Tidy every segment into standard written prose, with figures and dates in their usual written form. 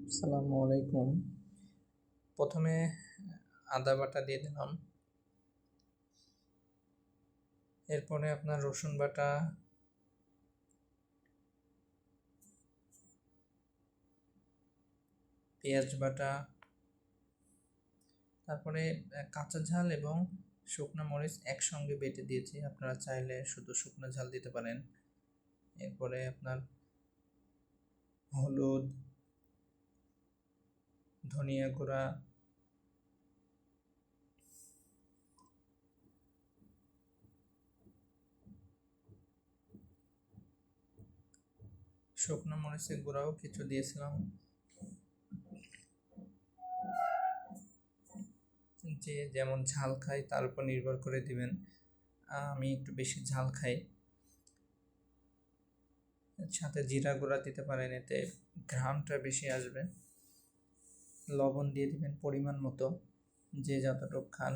আসসালামু আলাইকুম। প্রথমে আদা বাটা দিয়ে দিলাম, এরপরে আপনার রসুন বাটা, পেঁয়াজ বাটা, তারপরে কাঁচা ঝাল এবং শুকনো মরিচ একসঙ্গে বেটে দিয়েছি। আপনারা চাইলে শুধু শুকনো ঝাল দিতে পারেন। এরপরে আপনার হলুদ, ধনিয়া গুঁড়া, শুকনো মরিচের গুঁড়াও কিছু দিয়েছিলাম। যে যেমন ঝাল খাই তার উপর নির্ভর করে দিবেন। আমি একটু বেশি ঝাল খাই। সাথে জিরা গুঁড়া দিতে পারেন, এতে ঘ্রাণটা বেশি আসবে। লবণ দিয়ে দিবেন পরিমাণ মতো, যে যতটুকু খান।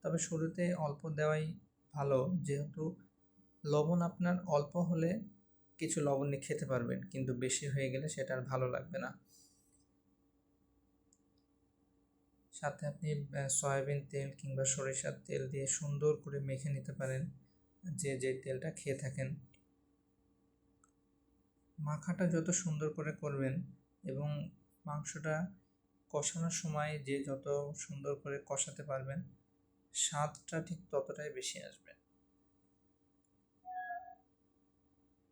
তবে শুরুতে অল্প দেওয়াই ভালো, যেহেতু লবণ আপনার অল্প হলে কিছু লবণ নিয়ে খেতে পারবেন, কিন্তু বেশি হয়ে গেলে সেটা আর ভালো লাগবে না। সাথে আপনি সয়াবিন তেল কিংবা সরিষার তেল দিয়ে সুন্দর করে মেখে নিতে পারেন, যে তেলটা খেয়ে থাকেন। মাখাটা যত সুন্দর করে করবেন এবং মাংসটা কষানোর সময় যে যত সুন্দর করে কষাতে পারবেন, স্বাদটা ঠিক ততটাই বেশি আসবে।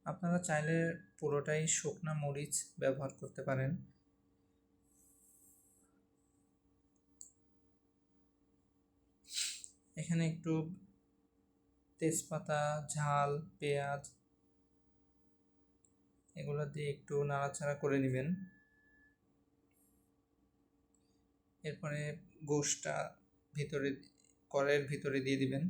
আপনারা চাইলে পুরোটাই শুকনা মরিচ ব্যবহার করতে পারেন। এখানে একটু তেজপাতা, ঝাল, পেঁয়াজ এগুলো দিয়ে একটু নাড়াচাড়া করে নেবেন। এরপরে গোশটা কড়াইয়ের ভিতরে দিয়ে দিবেন।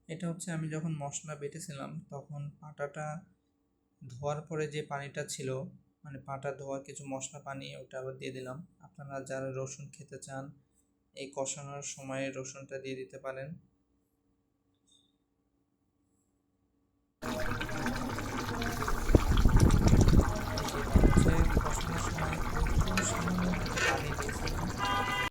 এটা হচ্ছে আমি যখন মশলা বেটেছিলাম তখন পাটাটা ধোয়ার পরে যে পানিটা ছিল, মানে পাটা ধোয়ার কিছু মশলা পানি, ওটা আবার দিয়ে দিলাম। আপনারা যারা রসুন খেতে চান এই কষানোর সময় রসুনটা দিয়ে দিতে পারেন।